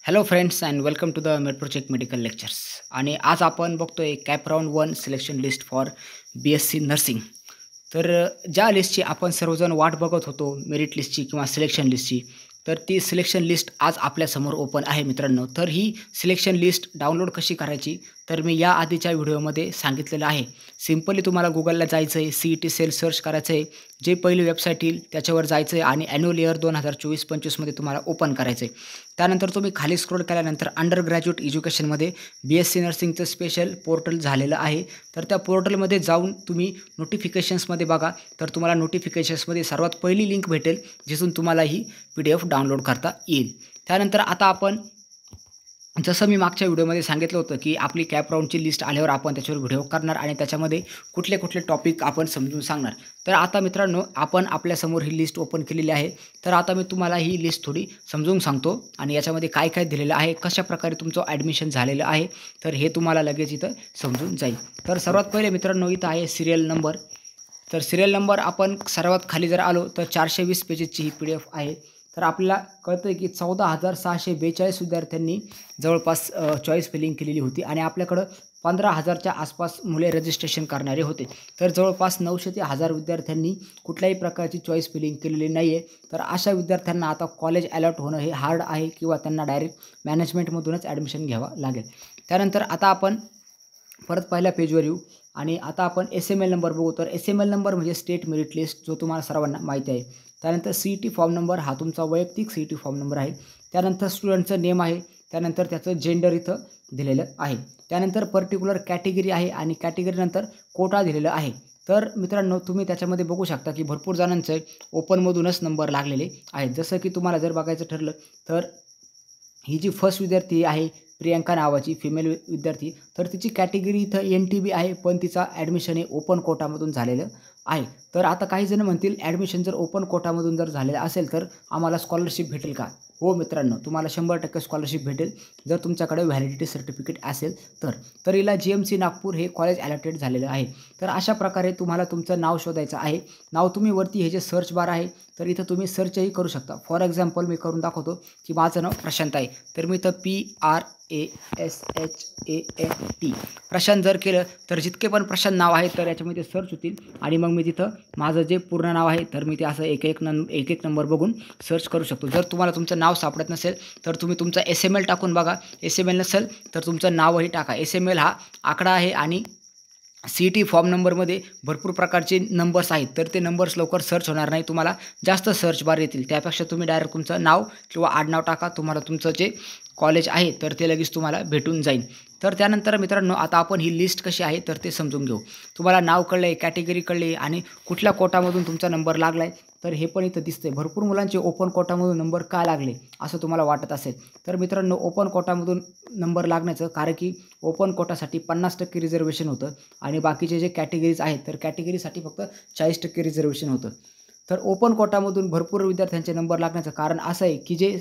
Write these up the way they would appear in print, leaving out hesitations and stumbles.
Hello friends and welcome to the Metrocheck medical lectures. आणि आज आपण बघतोय CAP round 1 selection list for BSc nursing. तर ज्या लिस्टची आपण सर्वजण वाट बघत होतो, मेरिट लिस्टची किंवा सिलेक्शन लिस्टची, तर ती सिलेक्शन लिस्ट आज आपल्यासमोर ओपन आहे मित्रांनो. तर ही सिलेक्शन लिस्ट डाउनलोड कशी करायची, तर मी या आधीच्या व्हिडिओमध्ये सांगितलेलं आहे. सिम्पली तुम्हाला गुगलला जायचं आहे, CET सेल सर्च करायचं आहे, जे पहिली वेबसाईट येईल त्याच्यावर जायचं आहे आणि ॲन्युअल इयर 2024-25 मध्ये तुम्हाला ओपन करायचं आहे. त्यानंतर तुम्ही खाली स्क्रोल केल्यानंतर अंडर ग्रॅज्युएट एज्युकेशनमध्ये BSc नर्सिंगचं स्पेशल पोर्टल झालेलं आहे. तर त्या पोर्टलमध्ये जाऊन तुम्ही नोटिफिकेशन्समध्ये बघा, तर तुम्हाला नोटिफिकेशन्समध्ये सर्वात पहिली लिंक भेटेल, जिथून तुम्हाला ही PDF डाउनलोड करता येईल. त्यानंतर आता आपण जसं मी मागच्या व्हिडिओमध्ये सांगितलं होतं, की आपली कॅप राऊंडची लिस्ट आल्यावर आपण त्याच्यावर व्हिडिओ करणार आणि त्याच्यामध्ये कुठले कुठले टॉपिक आपण समजून सांगणार. तर आता मित्रांनो, आपण आपल्यासमोर ही लिस्ट ओपन केलेली आहे. तर आता मी तुम्हाला ही लिस्ट थोडी समजून सांगतो आणि याच्यामध्ये काय काय दिलेलं आहे, कशाप्रकारे तुमचं ॲडमिशन झालेलं आहे, तर हे तुम्हाला लगेच इथं समजून जाईल. तर सर्वात पहिले मित्रांनो, इथं आहे सिरियल नंबर. तर सिरियल नंबर आपण सर्वात खाली जर आलो तर 420 पेजेसची ही PDF आहे. तर आपल्याला कळतं आहे की 14,642 विद्यार्थ्यांनी जवळपास चॉईस फिलिंग केलेली होती आणि आपल्याकडं 15,000च्या आसपास मुले रजिस्ट्रेशन करणारे होते. तर जवळपास 900 ते 1000 विद्यार्थ्यांनी कुठल्याही प्रकारची चॉईस फिलिंग केलेली नाही आहे. तर अशा विद्यार्थ्यांना आता कॉलेज अलॉट होणं हे हार्ड आहे किंवा त्यांना डायरेक्ट मॅनेजमेंटमधूनच ॲडमिशन घ्यावं लागेल. त्यानंतर आता आपण परत पहिल्या पेजवर येऊ आणि आता आपण SML नंबर बघू. तर SML नंबर म्हणजे स्टेट मेरिट लिस्ट, जो तुम्हाला सर्वांना माहिती आहे. त्यानंतर CET फॉर्म नंबर, हा तुमचा वैयक्तिक CET फॉर्म नंबर आहे. त्यानंतर स्टुडंटचं नेम आहे. त्यानंतर त्याचं जेंडर इथं दिलेलं आहे. त्यानंतर पर्टिक्युलर कॅटेगरी आहे आणि कॅटेगरीनंतर कोटा दिलेलं आहे. तर मित्रांनो, तुम्ही त्याच्यामध्ये बघू शकता की भरपूर जणांचे ओपनमधूनच नंबर लागलेले आहेत. जसं की तुम्हाला जर बघायचं ठरलं तर ही जी फर्स्ट विद्यार्थी आहे प्रियंका नावाची फिमेल विद्यार्थी, तर तिची कॅटेगरी इथं NTB आहे, पण तिचा ॲडमिशन हे ओपन कोटामधून झालेलं आहे. तर आता काही जण म्हणतील, ॲडमिशन जर ओपन कोटामधून जर झालेलं असेल तर आम्हाला स्कॉलरशिप भेटेल का? हो मित्रांनो, तुम्हाला 100% स्कॉलरशिप भेटेल जर तुमच्याकडे व्हॅलिडिटी सर्टिफिकेट असेल तर. तर हिला GMC नागपूर हे कॉलेज अलॉटेड झालेलं आहे. तर अशा प्रकारे तुम्हाला तुमचं नाव शोधायचं आहे. नाव तुम्ही वरती हे जे सर्च बार आहे, तर इथं तुम्ही सर्चही करू शकता. फॉर एक्झाम्पल मी करून दाखवतो की माझं नाव प्रशांत आहे. तर मी इथं PRASHANT प्रशांत जर केलं तर जितके पण प्रशांत नाव आहे तर याच्यामध्ये सर्च होतील आणि मग मी तिथं माझं जे पूर्ण नाव आहे तर मी ते असं एक एक नंबर बघून सर्च करू शकतो. जर तुम्हाला तुमचं नाव सापडत नसेल तर तुम्ही तुमचा SML टाकून बघा. SML नसेल तर तुमचं नावही टाका. SML हा आकडा आहे आणि CET फॉर्म नंबरमध्ये भरपूर प्रकारचे नंबर्स आहेत. तर ते नंबर्स लवकर सर्च होणार नाही, तुम्हाला जास्त सर्च बार येतील. त्यापेक्षा तुम्ही डायरेक्ट तुमचं नाव किंवा आडनाव टाका. तुम्हाला तुमचं जे कॉलेज आहे तर ते लगेच तुम्हाला भेटून जाईल. तर त्यानंतर मित्रांनो, आता आपण ही लिस्ट कशी आहे तर ते समजून घेऊ. तुम्हाला नाव कळलं आहे, कॅटेगरी कळली आहे आणि कुठल्या कोटामधून तुमचा नंबर लागला आहे तर हे पण इथं दिसतंय. भरपूर मुलांचे ओपन कोटामधून नंबर का लागले असं तुम्हाला वाटत असेल. तर मित्रांनो, ओपन कोटामधून नंबर लागण्याचं कारण की ओपन कोटासाठी 50% रिझर्वेशन होतं आणि बाकीचे जे कॅटेगरीज आहेत तर कॅटेगरीसाठी फक्त 40% रिझर्वेशन होतं. तर ओपन कोटामधून भरपूर विद्यार्थ्यांचे नंबर लागण्याचं कारण असं आहे की जे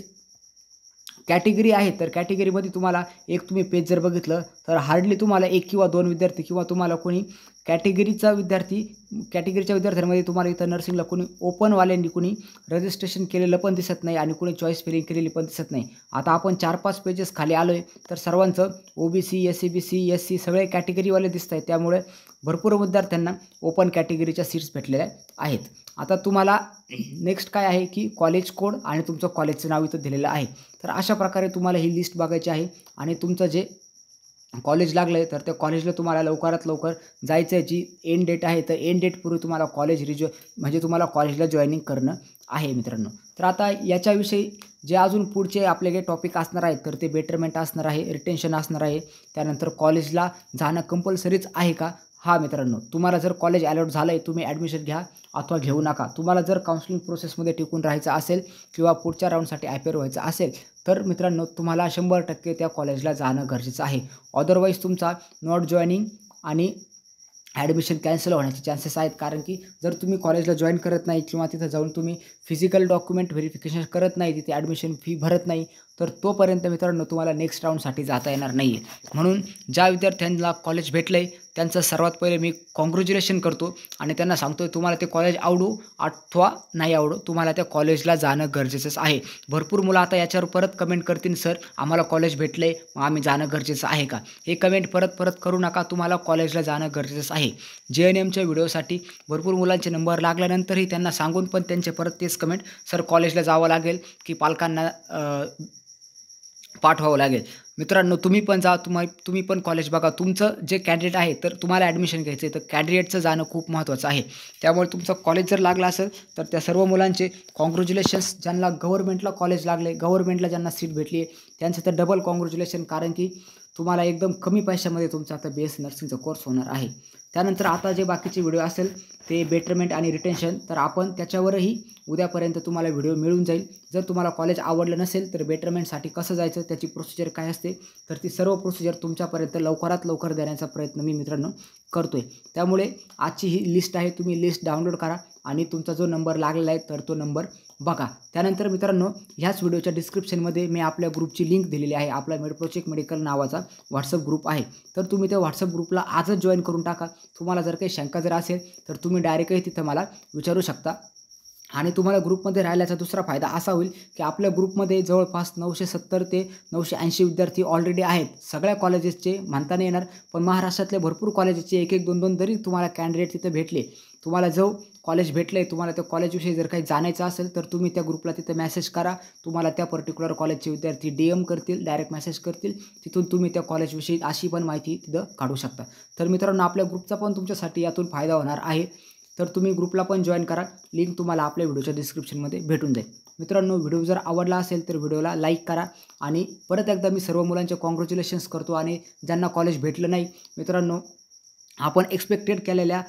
कॅटेगरी आहे तर कॅटेगरीमध्ये तुम्हाला एक तुम्ही पेज जर बघितलं तर हार्डली तुम्हाला 1 किंवा 2 विद्यार्थी किंवा तुम्हाला कोणी कॅटेगरीच्या विद्यार्थ्यांमध्ये तुम्हाला इथं नर्सिंगला कोणी ओपनवाल्यांनी कोणी रजिस्ट्रेशन केलेलं पण दिसत नाही आणि कोणी चॉईस फिलिंग केलेली पण दिसत नाही. आता आपण 4-5 पेजेस खाली आलो आहे तर सर्वांचं OBC, SCBC, SC सगळे कॅटेगरीवाले दिसत आहेत. त्यामुळे भरपूर विद्यार्थ्यांना ओपन कॅटेगरीच्या सीट्स भेटलेल्या आहेत. आता तुम्हाला नेक्स्ट काय आहे की कॉलेज कोड आणि तुमचं कॉलेजचं नाव इथं दिलेलं आहे. तर अशा प्रकारे तुम्हाला ही लिस्ट बघायची आहे आणि तुमचं जे कॉलेज लागलं आहे तर त्या कॉलेजला तुम्हाला लवकरात लवकर जायचं आहे. जी एंड डेट आहे तर एंड डेटपूर्वी तुम्हाला कॉलेज म्हणजे तुम्हाला कॉलेजला जॉईनिंग करणं आहे मित्रांनो. तर आता याच्याविषयी जे अजून पुढचे आपले काही टॉपिक असणार आहेत तर ते बेटरमेंट असणार आहे, रिटेन्शन असणार आहे. त्यानंतर कॉलेजला जाणं कंपल्सरीच आहे का? हा मित्रांनो, तुम्हाला जर कॉलेज अलॉट झालं आहे तुम्ही ॲडमिशन घ्या अथवा घेऊ नका. तुम्हाला जर काउन्सिलिंग प्रोसेसमध्ये टिकून राहायचं असेल किंवा पुढच्या राऊंडसाठी अपेअर व्हायचं असेल तर मित्रांनो, तुम्हाला 100% त्या कॉलेजला जाणं गरजेचं आहे. अदरवाईज तुमचा नॉट जॉईनिंग आणि ॲडमिशन कॅन्सल होण्याचे चान्सेस आहेत. कारण की जर तुम्ही कॉलेजला जॉईन करत नाही किंवा तिथं जाऊन तुम्ही फिजिकल डॉक्युमेंट व्हेरिफिकेशन करत नाही, तिथे ॲडमिशन फी भरत नाही, तर तोपर्यंत मित्रांनो तुम्हाला नेक्स्ट राऊंडसाठी जाता येणार नाही आहे. म्हणून ज्या विद्यार्थ्यांना कॉलेज भेटलं आहे त्यांचं सर्वात पहिले मी कॉन्ग्रॅच्युलेशन करतो आणि त्यांना सांगतो तुम्हाला ते कॉलेज आवडो अथवा नाही आवडो, तुम्हाला त्या कॉलेजला जाणं गरजेचंच आहे. भरपूर मुलं आता याच्यावर परत कमेंट करतील, सर आम्हाला कॉलेज भेटलं आहे मग आम्ही जाणं गरजेचं आहे का? हे कमेंट परत करू नका. तुम्हाला कॉलेजला जाणं गरजेचंच आहे. JNMच्या व्हिडिओसाठी भरपूर मुलांचे नंबर लागल्यानंतरही त्यांना सांगून पण त्यांचे परत तेच कमेंट, सर कॉलेजला जावं लागेल की पालकांना पाठवावं लागेल. मित्रांनो तुम्ही पण जा, तुम्ही पण कॉलेज बघा. तुमचं जे कॅन्डिडेट आहे तर तुम्हाला ॲडमिशन घ्यायचं आहे तर कॅन्डिडेटचं जाणं खूप महत्त्वाचं आहे. त्यामुळे तुमचं कॉलेज जर लागलं असेल तर त्या सर्व मुलांचे कॉन्ग्रॅच्युलेशन्स. ज्यांना गव्हर्नमेंटला कॉलेज लागले, गव्हर्नमेंटला ज्यांना सीट भेटली आहे त्यांचं तर डबल कॉन्ग्रॅच्युलेशन, कारण की तुम्हाला एकदम कमी पैशामध्ये तुमचा आता BSc नर्सिंगचा कोर्स होणार आहे. त्यानंतर आता जे बाकीचे व्हिडिओ असेल ते बेटरमेंट आणि रिटेन्शन, तर आपण त्याच्यावरही उद्यापर्यंत तुम्हाला व्हिडिओ मिळून जाईल. जर तुम्हाला कॉलेज आवडलं नसेल तर बेटरमेंटसाठी कसं जायचं, त्याची प्रोसिजर काय असते, तर ती सर्व प्रोसिजर तुमच्यापर्यंत लवकरात लवकर देण्याचा प्रयत्न मी मित्रांनो करतो आहे. त्यामुळे आजची ही लिस्ट आहे, तुम्ही लिस्ट डाउनलोड करा आणि तुमचा जो नंबर लागलेला आहे तर तो नंबर बघा. त्यानंतर मित्रांनो ह्याच व्हिडिओच्या डिस्क्रिप्शनमध्ये मी आपल्या ग्रुपची लिंक दिलेली आहे. आपला मेडप्रोचेक मेडिकल नावाचा व्हॉट्सअप ग्रुप आहे. तर तुम्ही त्या व्हॉट्सअप ग्रुपला आजच जॉईन करून टाका. तुम्हाला जर काही शंका जर असेल तर तुम्ही डायरेक्टही तिथं मला विचारू शकता. आणि तुम्हाला ग्रुपमध्ये राहिल्याचा दुसरा फायदा असा होईल की आपल्या ग्रुपमध्ये जवळपास 970 ते 980 विद्यार्थी ऑलरेडी आहेत. सगळ्या कॉलेजेसचे म्हणता नाही येणार, पण महाराष्ट्रातले भरपूर कॉलेजेसचे 1-1, 2-2 जरी तुम्हाला कॅन्डिडेट तिथे भेटले, तुम्हाला जो कॉलेज भेटलं आहे तुम्हाला त्या कॉलेजविषयी जर काही जाणायचं असेल तर तुम्ही त्या ग्रुपला तिथे मेसेज करा. तुम्हाला त्या पर्टिक्युलर कॉलेजचे विद्यार्थी DM करतील, डायरेक्ट मेसेज करतील. तिथून तुम्ही त्या कॉलेजविषयी अशी पण माहिती तिथं काढू शकता. तर मित्रांनो आपल्या ग्रुपचा पण तुमच्यासाठी यातून फायदा होणार आहे. तर तुम्ही ग्रुपला पण जॉईन करा. लिंक तुम्हाला आपल्या व्हिडिओच्या डिस्क्रिप्शनमध्ये भेटून जाईल. मित्रांनो व्हिडिओ जर आवडला असेल तर व्हिडिओला लाईक करा आणि परत एकदा मी सर्व मुलांचे कॉन्ग्रॅच्युलेशन्स करतो. आणि ज्यांना कॉलेज भेटलं नाही मित्रांनो, आपण एक्सपेक्टेड केलेल्या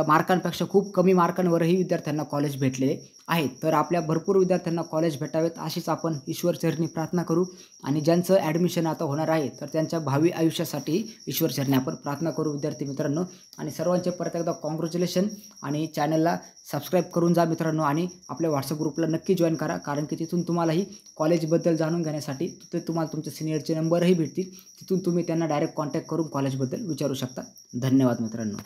मार्कांपेक्षा खूप कमी मार्कांवरही विद्यार्थ्यांना कॉलेज भेटलेले आहेत. तर आपल्या भरपूर विद्यार्थ्यांना कॉलेज भेटावेत अशीच आपण ईश्वरचरणी प्रार्थना करू. आणि ज्यांचं ॲडमिशन आता होणार आहे तर त्यांच्या भावी आयुष्यासाठी ईश्वरचरणी आपण प्रार्थना करू विद्यार्थी मित्रांनो. आणि सर्वांचे परत एकदा कॉन्ग्रॅच्युलेशन. आणि चॅनलला सबस्क्राईब करून जा मित्रांनो आणि आपल्या व्हॉट्सअप ग्रुपला नक्की जॉईन करा, कारण की तिथून तुम्हालाही कॉलेजबद्दल जाणून घेण्यासाठी तिथे तुम्हाला तुमच्या सिनियरचे नंबरही भेटतील. तिथून तुम्ही त्यांना डायरेक्ट कॉन्टॅक्ट करून कॉलेजबद्दल विचारू शकता. धन्यवाद मित्रांनो.